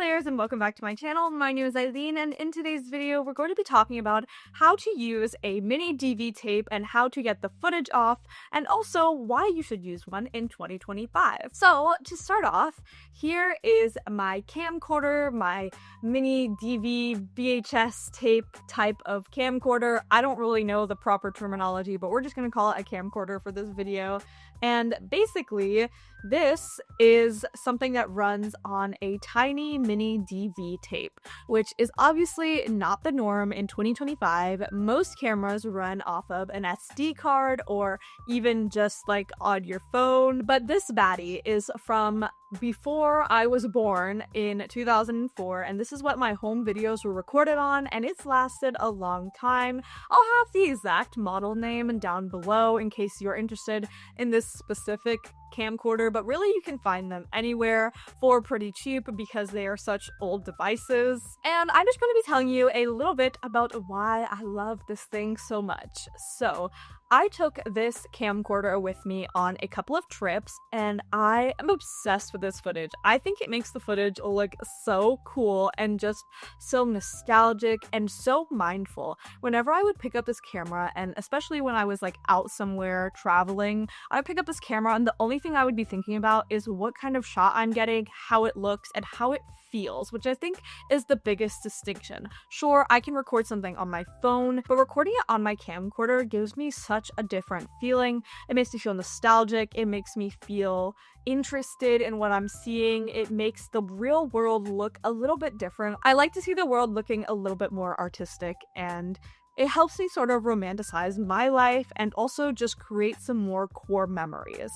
players, and welcome back to my channel. My name is Eileen, and in today's video we're going to be talking about how to use a mini DV tape and how to get the footage off, and also why you should use one in 2025. So to start off, here is my camcorder, my mini DV VHS tape type of camcorder. I don't really know the proper terminology, but we're just going to call it a camcorder for this video. And basically, this is something that runs on a tiny mini DV tape, which is obviously not the norm in 2025. Most cameras run off of an SD card or even just like on your phone. But this baddie is from before I was born in 2004, and this is what my home videos were recorded on, and it's lasted a long time. I'll have the exact model name down below in case you're interested in this specific camcorder, but really you can find them anywhere for pretty cheap because they are such old devices. And I'm just going to be telling you a little bit about why I love this thing so much. So I took this camcorder with me on a couple of trips, and I am obsessed with this footage. I think it makes the footage look so cool and just so nostalgic and so mindful. Whenever I would pick up this camera, and especially when I was like out somewhere traveling, I would pick up this camera and the only thing I would be thinking about is what kind of shot I'm getting, how it looks, and how it feels, which I think is the biggest distinction. Sure, I can record something on my phone, but recording it on my camcorder gives me such a different feeling. It makes me feel nostalgic, it makes me feel interested in what I'm seeing, it makes the real world look a little bit different. I like to see the world looking a little bit more artistic, and it helps me sort of romanticize my life and also just create some more core memories.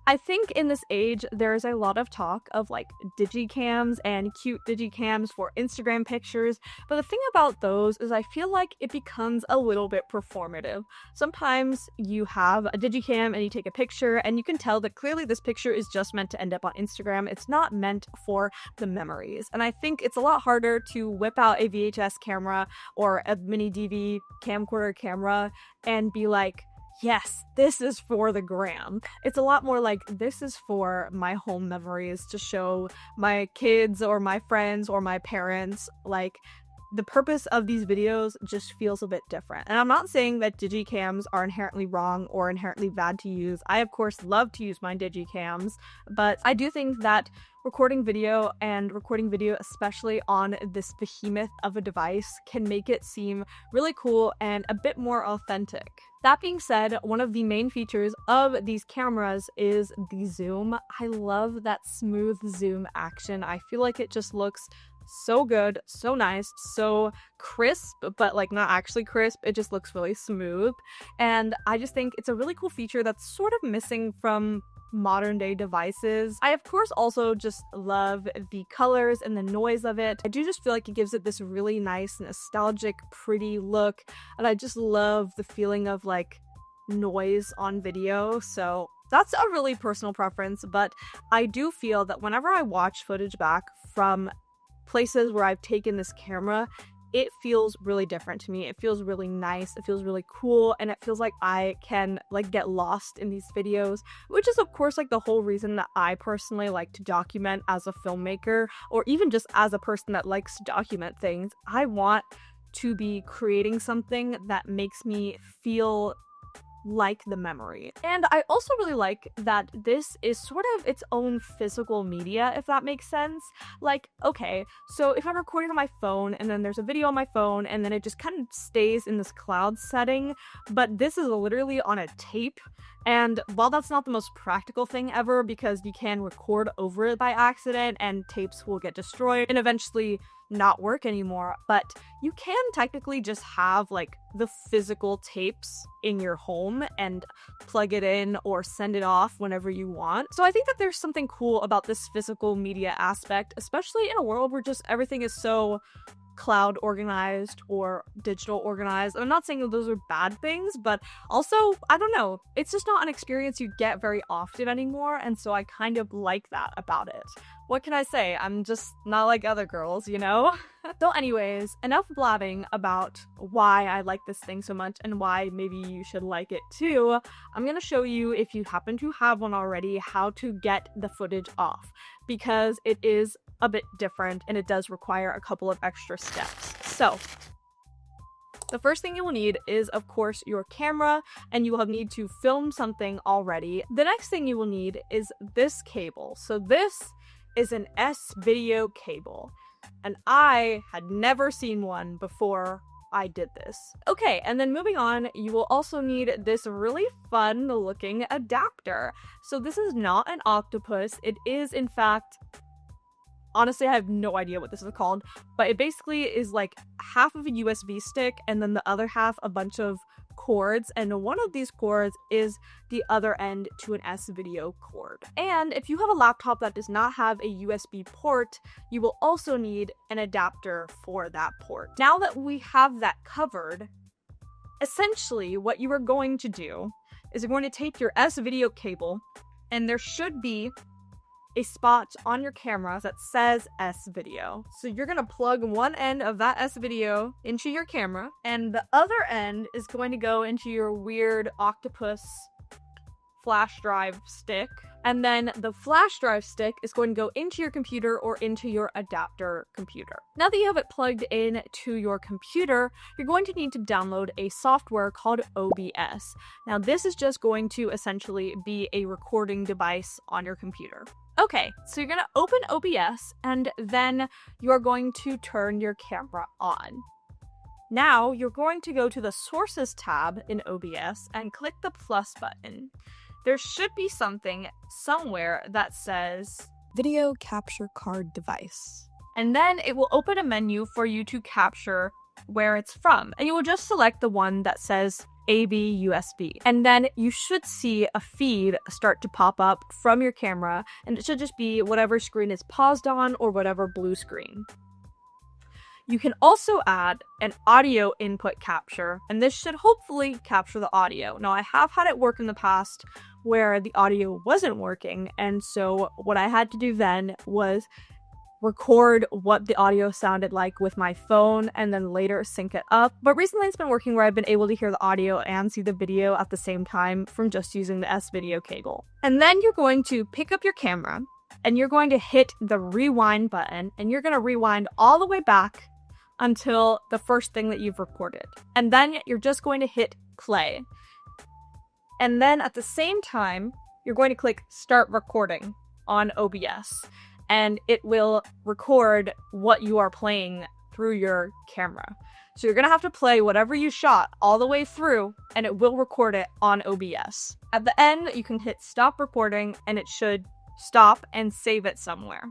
I think in this age, there's a lot of talk of like digicams and cute digicams for Instagram pictures, but the thing about those is I feel like it becomes a little bit performative. Sometimes you have a digicam and you take a picture and you can tell that clearly this picture is just meant to end up on Instagram. It's not meant for the memories. And I think it's a lot harder to whip out a VHS camera or a mini DV camcorder camera and be like, yes, this is for the gram. It's a lot more like, this is for my home memories to show my kids or my friends or my parents. Like, the purpose of these videos just feels a bit different. And I'm not saying that digicams are inherently wrong or inherently bad to use. I, of course, love to use my digicams, but I do think that recording video especially on this behemoth of a device can make it seem really cool and a bit more authentic. That being said, one of the main features of these cameras is the zoom. I love that smooth zoom action. I feel like it just looks so good, so nice, so crisp, but like not actually crisp. It just looks really smooth. And I just think it's a really cool feature that's sort of missing from modern day devices. I of course also just love the colors and the noise of it. I do just feel like it gives it this really nice, nostalgic, pretty look, and I just love the feeling of like noise on video. So that's a really personal preference, but I do feel that whenever I watch footage back from places where I've taken this camera, it feels really different to me. It feels really nice, it feels really cool, and it feels like I can like get lost in these videos, which is of course like the whole reason that I personally like to document as a filmmaker, or even just as a person that likes to document things. I want to be creating something that makes me feel like the memory. And I also really like that this is sort of its own physical media, if that makes sense. Like, okay, so if I'm recording on my phone and then there's a video on my phone and then it just kind of stays in this cloud setting, but this is literally on a tape. And while that's not the most practical thing ever because you can record over it by accident and tapes will get destroyed and eventually not work anymore, but you can technically just have like the physical tapes in your home and plug it in or send it off whenever you want. So I think that there's something cool about this physical media aspect, especially in a world where just everything is so cloud organized or digital organized. I'm not saying that those are bad things, but also, I don't know, it's just not an experience you get very often anymore, and so I kind of like that about it. What can I say? I'm just not like other girls, you know? So anyways, enough blabbing about why I like this thing so much and why maybe you should like it too. I'm gonna show you, if you happen to have one already, how to get the footage off, because it is a bit different and it does require a couple of extra steps. So the first thing you will need is, of course, your camera, and you will need to film something already. The next thing you will need is this cable. So this is an S-video cable, and I had never seen one before I did this. Okay, and then moving on, you will also need this really fun looking adapter. So this is not an octopus. It is, in fact, honestly, I have no idea what this is called, but it basically is like half of a USB stick and then the other half a bunch of cords, and one of these cords is the other end to an S-video cord. And if you have a laptop that does not have a USB port, you will also need an adapter for that port. Now that we have that covered, essentially what you are going to do is you're going to take your S-video cable, and there should be a spot on your camera that says S-video. So you're gonna plug one end of that S-video into your camera, and the other end is going to go into your weird octopus flash drive stick, and then the flash drive stick is going to go into your computer or into your adapter computer. Now that you have it plugged in to your computer, you're going to need to download a software called OBS. Now this is just going to essentially be a recording device on your computer. Okay, so you're gonna open OBS, and then you're going to turn your camera on. Now you're going to go to the Sources tab in OBS and click the plus button. There should be something somewhere that says Video Capture Card Device. And then it will open a menu for you to capture where it's from. And you will just select the one that says AB USB. And then you should see a feed start to pop up from your camera, and it should just be whatever screen is paused on or whatever blue screen. You can also add an audio input capture, and this should hopefully capture the audio. Now, I have had it work in the past where the audio wasn't working, and so what I had to do then was record what the audio sounded like with my phone and then later sync it up. But recently it's been working where I've been able to hear the audio and see the video at the same time from just using the S-video cable. And then you're going to pick up your camera and you're going to hit the rewind button, and you're going to rewind all the way back until the first thing that you've recorded. And then you're just going to hit play. And then at the same time, you're going to click start recording on OBS, and it will record what you are playing through your camera. So you're gonna have to play whatever you shot all the way through, and it will record it on OBS. At the end, you can hit stop recording, and it should stop and save it somewhere.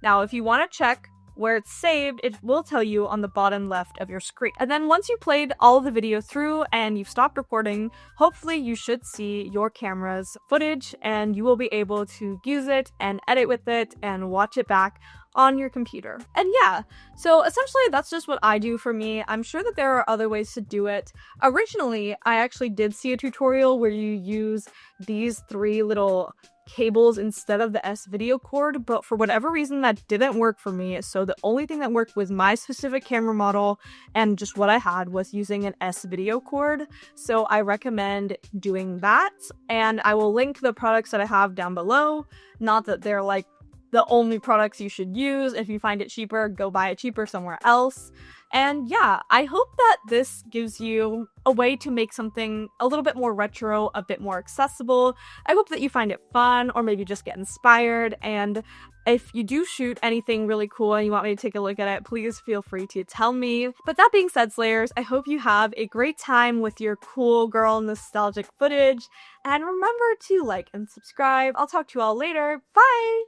Now, if you want to check where it's saved, it will tell you on the bottom left of your screen. And then once you played all of the video through and you've stopped recording, hopefully you should see your camera's footage and you will be able to use it and edit with it and watch it back on your computer. And yeah, so essentially that's just what I do for me. I'm sure that there are other ways to do it. Originally, I actually did see a tutorial where you use these 3 little cables instead of the S-video cord, but for whatever reason that didn't work for me. So the only thing that worked was my specific camera model, and just what I had was using an S-video cord. So I recommend doing that, and I will link the products that I have down below. Not that they're like the only products you should use. If you find it cheaper, go buy it cheaper somewhere else. And yeah, I hope that this gives you a way to make something a little bit more retro, a bit more accessible. I hope that you find it fun, or maybe just get inspired. And if you do shoot anything really cool and you want me to take a look at it, please feel free to tell me. But that being said, Slayers, I hope you have a great time with your cool girl nostalgic footage. And remember to like and subscribe. I'll talk to you all later. Bye!